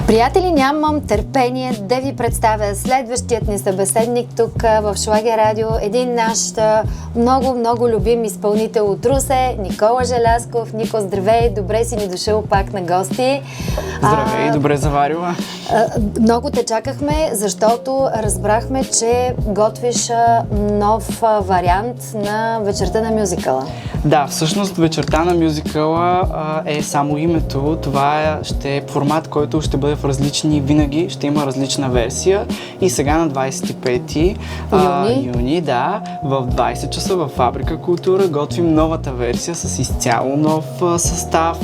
Приятели, нямам търпение да ви представя следващият ни събеседник тук в Шлагер Радио. Един наш много любим изпълнител от Русе, Никола Желязков. Нико, здравей! Добре си ни дошъл пак на гости. Здравей, добре заварила. Много те чакахме, защото разбрахме, че готвиш нов вариант на вечерта на мюзикъла. Да, всъщност вечерта на мюзикъла е само името. Това ще е формат, който ще бъде в различни, винаги ще има различна версия. И сега на 25 юни, да, в 20 часа в Фабрика Култура готвим новата версия с изцяло нов състав,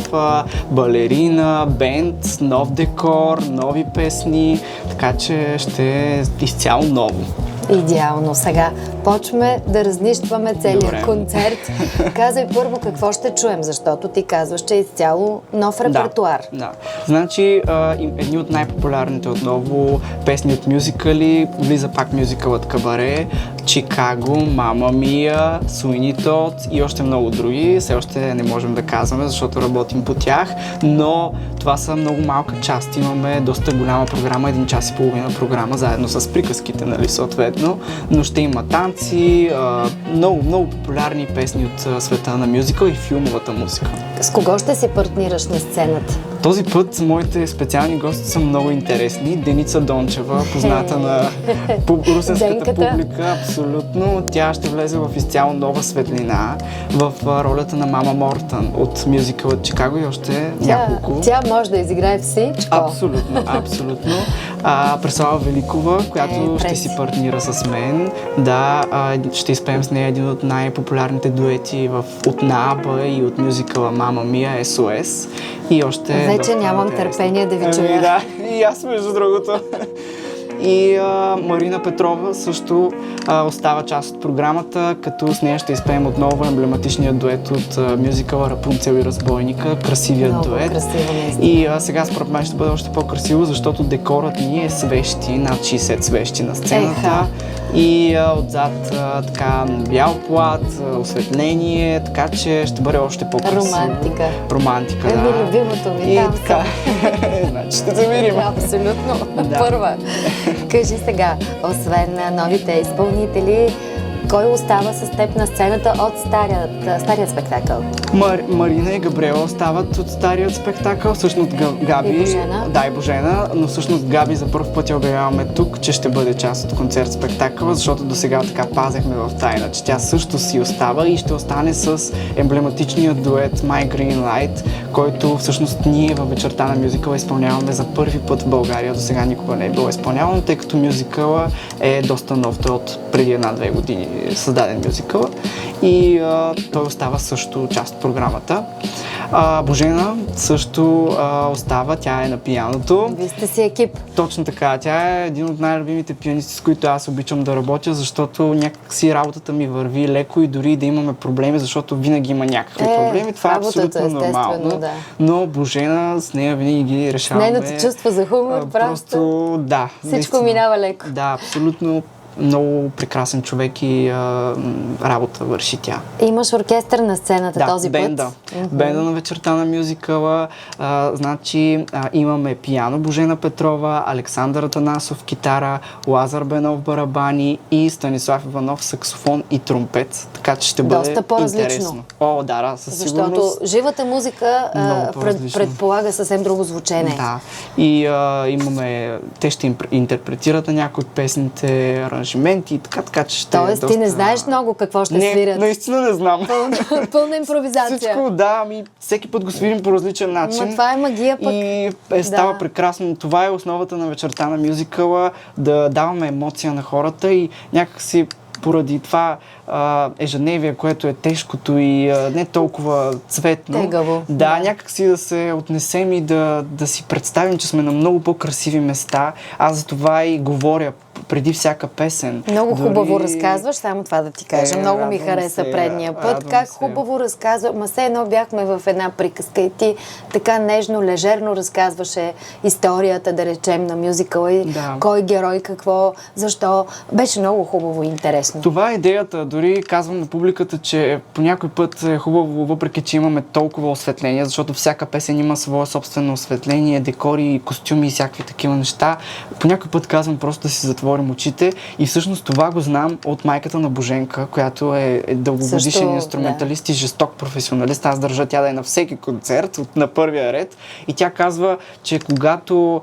балерина, бенд, нов декор, нови песни, така че ще е изцяло ново. Идеално. Сега почваме да разнищваме целият концерт. Казай първо какво ще чуем, защото ти казваш, че е изцяло нов репертуар. Да. Значи, едни от най-популярните отново песни от мюзикали, влиза пак мюзикълът Кабаре, Чикаго, Мама Мия, Суини Тод и още много други. Все още не можем да казваме, защото работим по тях, но това са много малка част. Имаме доста голяма програма, 1 час и половина програма, заедно с приказките, нали, съответно. Но ще има танци, много популярни песни от света на мюзикъл и филмовата музика. С кого ще си партнираш на сцената? Този път моите специални гости са много интересни. Деница Дончева, позната на русенската публика, абсолютно. Тя ще влезе в изцяло нова светлина в ролята на Мама Мортън от мюзикъла Чикаго и още няколко. Тя може да изиграе всичко. Абсолютно. Преслава Великова, която ще си партнира с мен. Да, ще изпеем с нея един от най-популярните дуети от Наба и от мюзикъла Мама Мия, SOS. И още вече нямам търпение да ви чуя. Да, и аз между другото. И Марина Петрова също остава част от програмата, като с нея ще изпеем отново емблематичния дует от мюзикъла Рапунцел и Разбойника, красивият дует. Красиво, и сега според мен ще бъде още по-красиво, защото декорът ни е свещи, над 60 свещи на сцената. И отзад така бял плат, осветление, така че ще бъде още по-красиво. Романтика, да. Любимото ми, и така. Значи ще се видим. Абсолютно. Първа. Кажи сега, освен новите изпълнители, кой остава с теб на сцената от старият спектакъл? Марина и Габриела остават от старият спектакъл, всъщност Габи. И Божена. Да, и Божена, но всъщност Габи за първ път я обявяваме тук, че ще бъде част от концерт-спектакъла, защото досега така пазехме в тайна, че тя също си остава и ще остане с емблематичния дует My Green Light, който всъщност ние във вечерта на мюзикъла изпълняваме за първи път в България. Досега никога не е било изпълнявано, тъй като мюзикъла е доста нов, той от преди 1-2 години създаден мюзикъл и той остава също част от програмата. Божена също остава, тя е на пианото. Вие сте си екип. Точно така, тя е един от най-любимите пианисти, с които аз обичам да работя, защото някакси работата ми върви леко и дори да имаме проблеми, защото винаги има някакви проблеми. Това е абсолютно нормално. Да. Но Божена, с нея винаги ги решаваме. Нейното чувство за хумор просто да. Всичко наистина минава леко. Да, абсолютно. Много прекрасен човек и работа върши тя. Имаш оркестър на сцената този бенда. път? Бенда на вечерта на мюзикъла. Значи имаме пиано Божена Петрова, Александър Атанасов китара, Лазар Бенов барабани и Станислав Иванов саксофон и тромпет. Така че ще бъде доста по-различно. Интересно. Да, със сигурност. Защото живата музика предполага съвсем друго звучене. Да. И имаме, те ще интерпретират на някои от песните, аранжименти и така че ще Тоест, ти не знаеш много какво ще свирят. Наистина не знам. Пълна импровизация. Всичко, да, всеки път го свирим по различен начин. Но това е магия пък. И става прекрасно. Това е основата на вечерта на мюзикъла, да даваме емоция на хората и някакси поради това ежедневие, което е тежкото и не толкова цветно. Тегаво. Да, някакси да се отнесем и да си представим, че сме на много по-красиви места. Аз за това и говоря преди всяка песен. Много хубаво разказваш, само това да ти кажа. Много ми хареса предния път. Как хубаво разказва. Ма все едно бяхме в една приказка и ти така нежно, лежерно разказваше историята, да речем, на мюзикъла и кой герой, какво, защо. Беше много хубаво и интересно. Това е идеята. Дори казвам на публиката, че по някой път е хубаво, въпреки че имаме толкова осветление, защото всяка песен има свое собствено осветление, декори, костюми и всякакви такива неща. По някой път казвам просто да си затворим очите и всъщност това го знам от майката на Боженка, която е дългогодишен инструменталист и жесток професионалист. Аз държа тя да е на всеки концерт, на първия ред, и тя казва, че когато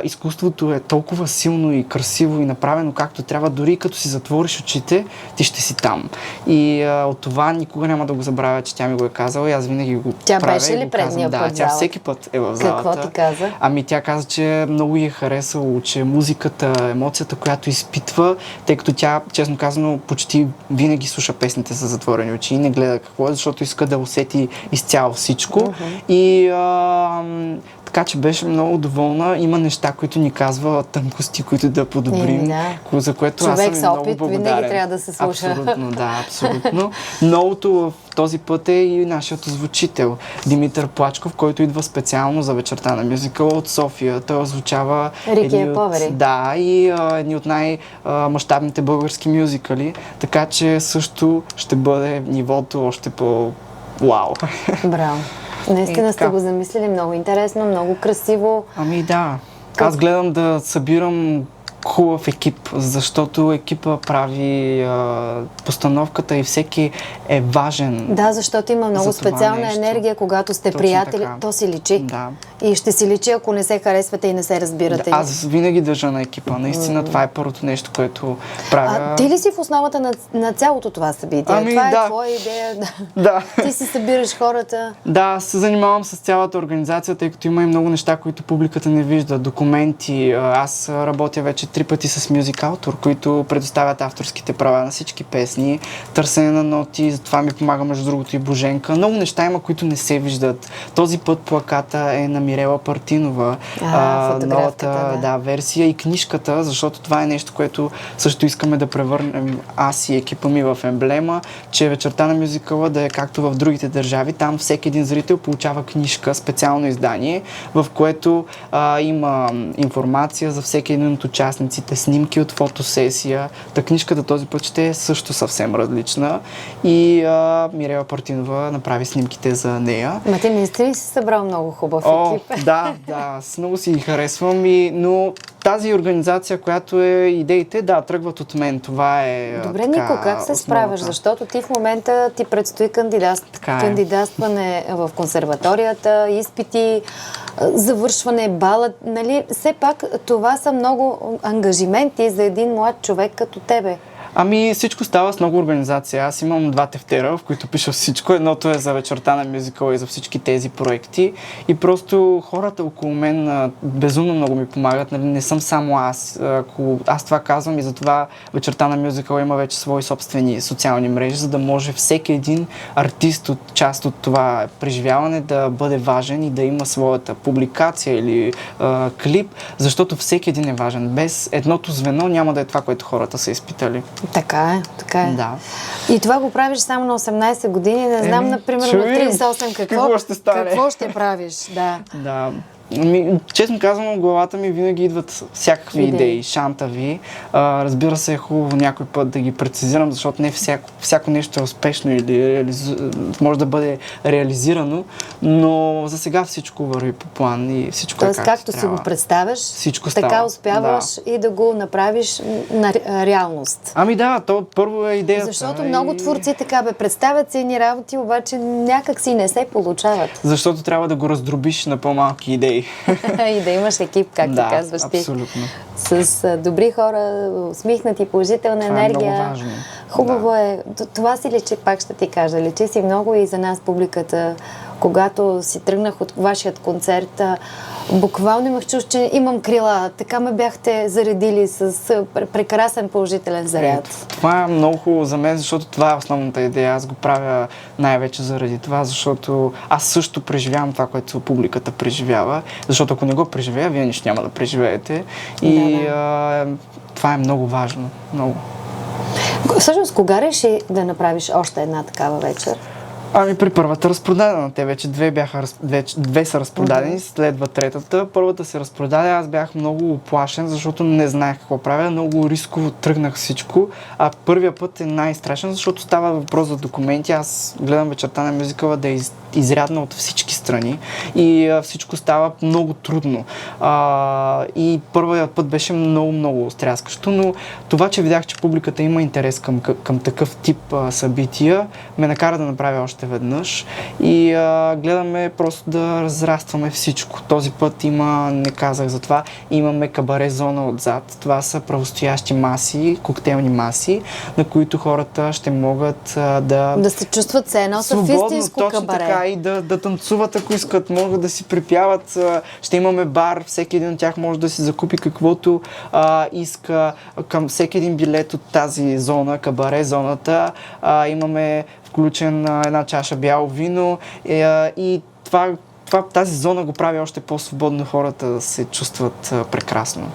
изкуството е толкова силно и красиво и направено както трябва, дори като си затвориш очите, ти ще си там. И от това никога няма да го забравя, че тя ми го е казала и аз винаги го тя правя. Тя беше ли предния път в тя всеки път е в залата. Какво ти каза? Ами тя каза, че много й е харесало, че музиката, емоцията, която изпитва, тъй като тя, честно казано, почти винаги слуша песните с затворени очи и не гледа какво е, защото иска да усети изцяло всичко. И така че беше много доволна. Има неща, които ни казва, тънкости, които да подобрим, за което човек аз съм много опит, благодарен. Винаги трябва да се слуша. Абсолютно, да, абсолютно. Новото в този път е и нашият озвучител Димитър Плачков, който идва специално за вечерта на мюзикъла от София. Той озвучава едни от най-мащабните български мюзикали, така че също ще бъде нивото още по-вау. Браво! Наистина сте го замислили много интересно, много красиво. Ами да. Аз гледам да събирам хубав екип, защото екипа прави постановката и всеки е важен. Да, защото има много специална енергия, когато сте приятели. То си личи. Да. И ще си личи, ако не се харесвате и не се разбирате. Да, аз винаги държа на екипа. Наистина това е първото нещо, което правя. Ти ли си в основата на цялото това събитие? Ами, това е твоя идея. Да. Ти си събираш хората. Да, се занимавам с цялата организация, тъй като има и много неща, които публиката не вижда. Документи. Аз работя вече 3 пъти с Music Autor, които предоставят авторските права на всички песни, търсене на ноти, затова ми помага между другото и Боженка. Много неща има, които не се виждат. Този път плаката е на Мирела Партинова, новата версия и книжката, защото това е нещо, което също искаме да превърнем аз и екипа ми в емблема, че вечерта на мюзикъла да е както в другите държави. Там всеки един зрител получава книжка, специално издание, в което има информация за всеки един от участниците, снимки от фотосесия. Та книжката този път ще е също съвсем различна и Мирела Партинова направи снимките за нея. Ма ти наистина си събрал много хубав екип. Да, с много си ги харесвам, но тази организация, която е идеите, тръгват от мен. Това е Добре, Нико, как се справяш? Защото ти в момента ти предстои кандидатстване в консерваторията, изпити, завършване, балът, нали? Все пак това са много ангажименти за един млад човек като тебе. Ами всичко става с много организация. Аз имам 2 тефтера, в които пиша всичко. Едното е за вечерта на мюзикъла и за всички тези проекти. И просто хората около мен безумно много ми помагат. Нали? Не съм само аз. Аз това казвам и затова вечерта на мюзикъла има вече свои собствени социални мрежи, за да може всеки един артист част от това преживяване да бъде важен и да има своята публикация или клип, защото всеки един е важен. Без едното звено няма да е това, което хората са изпитали. Така е. Да. И това го правиш само на 18 години. Не знам, например, на 38 какво ще правиш. Да. Честно казвам, главата ми винаги идват всякакви идеи, шантави. Разбира се, е хубаво някой път да ги прецизирам, защото не всяко нещо е успешно или може да бъде реализирано, но за сега всичко върви по план и всичко е както си го представяш, така успяваш и да го направиш на реалност. Ами да, то първо е идеята. Защото много творци така представят си едни работи, обаче някак си не се получават. Защото трябва да го раздробиш на по-малки идеи. И да имаш екип, както казваш ти. Абсолютно. С добри хора, усмихнати, положителна енергия. Това е много важно. Хубаво е. Това си личи, пак ще ти кажа, личи си много и за нас публиката когато си тръгнах от вашият концерт, буквално имах чувство, че имам крила. Така ме бяхте заредили с прекрасен положителен заряд. Това е много хубаво за мен, защото това е основната идея. Аз го правя най-вече заради това, защото аз също преживявам това, което публиката преживява, защото ако не го преживея, вие нищо няма да преживеете. И това е много важно. Много. Всъщност, кога реши да направиш още една такава вечер? Ами при първата разпродадена. Те вече две са разпродадени, следва третата. Първата се разпродаде, аз бях много оплашен, защото не знаех какво правя. Много рисково тръгнах всичко. А първия път е най-страшен, защото става въпрос за документи. Аз гледам вечерта на мюзикъла да е изрядна от всички страни и всичко става много трудно. И първият път беше много стряскащо, но това, че видях, че публиката има интерес към такъв тип събития, ме накара да направя още веднъж и гледаме просто да разрастваме всичко. Този път не казах за това, имаме кабаре зона отзад. Това са правостоящи маси, коктейлни маси, на които хората ще могат да се чувстват все едно са в истинско кабаре. Така, и да танцуват, ако искат, могат да си припяват. Ще имаме бар, всеки един от тях може да си закупи каквото иска. Към всеки един билет от тази зона, кабаре зоната, имаме включен една чаша бяло вино и тази зона го прави още по-свободно хората да се чувстват прекрасно.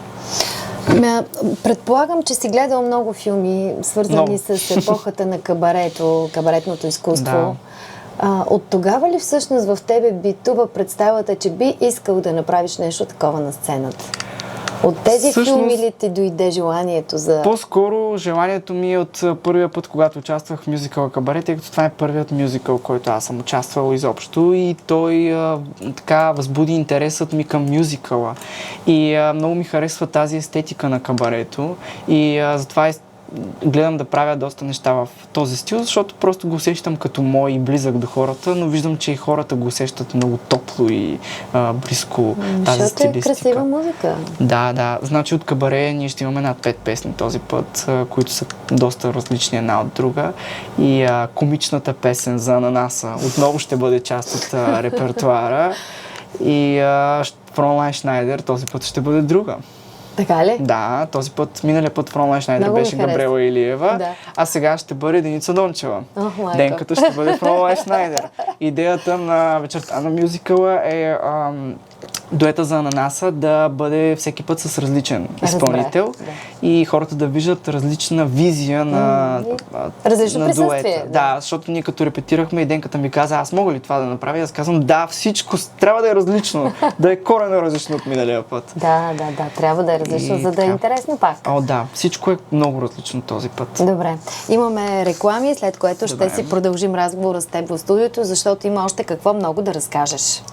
Предполагам, че си гледал много филми, свързани с епохата на кабаретното изкуство. Да. От тогава ли всъщност в тебе битува представата, че би искал да направиш нещо такова на сцената? От тези филми ли ти дойде желанието за... По-скоро желанието ми е от първия път, когато участвах в мюзикъла Кабаре, тъй като това е първият мюзикъл, който аз съм участвал изобщо и той така възбуди интересът ми към мюзикъла. И много ми харесва тази естетика на кабарето и затова гледам да правя доста неща в този стил, защото просто го усещам като мой и близък до хората, но виждам, че и хората го усещат много топло и близко тази стилистика. Защото е красива музика. Да. Значи от Кабаре ние ще имаме над 5 песни този път, които са доста различни една от друга. И комичната песен за Ананаса отново ще бъде част от репертуара. И Фронлайн Шнайдер този път ще бъде друга. Така ли? Да, този път, миналия път Фронлайн Шнайдер беше Габриела Илиева, а сега ще бъде Деница Дончева. Денката ще бъде Фронлайн Шнайдер. Идеята на вечерта на мюзикъла е дуета за Ананаса да бъде всеки път с различен изпълнител и хората да виждат различна визия на дуета. Да, защото ние като репетирахме и Денката ми каза, аз мога ли това да направя? Аз казвам, да, всичко трябва да е различно, да е коренно различно от миналия път. Да, трябва да е различно, за да е интересно пак. Да, всичко е много различно този път. Добре, имаме реклами, след което ще си продължим разговора с теб в студиото, защото има още какво много да разкажеш.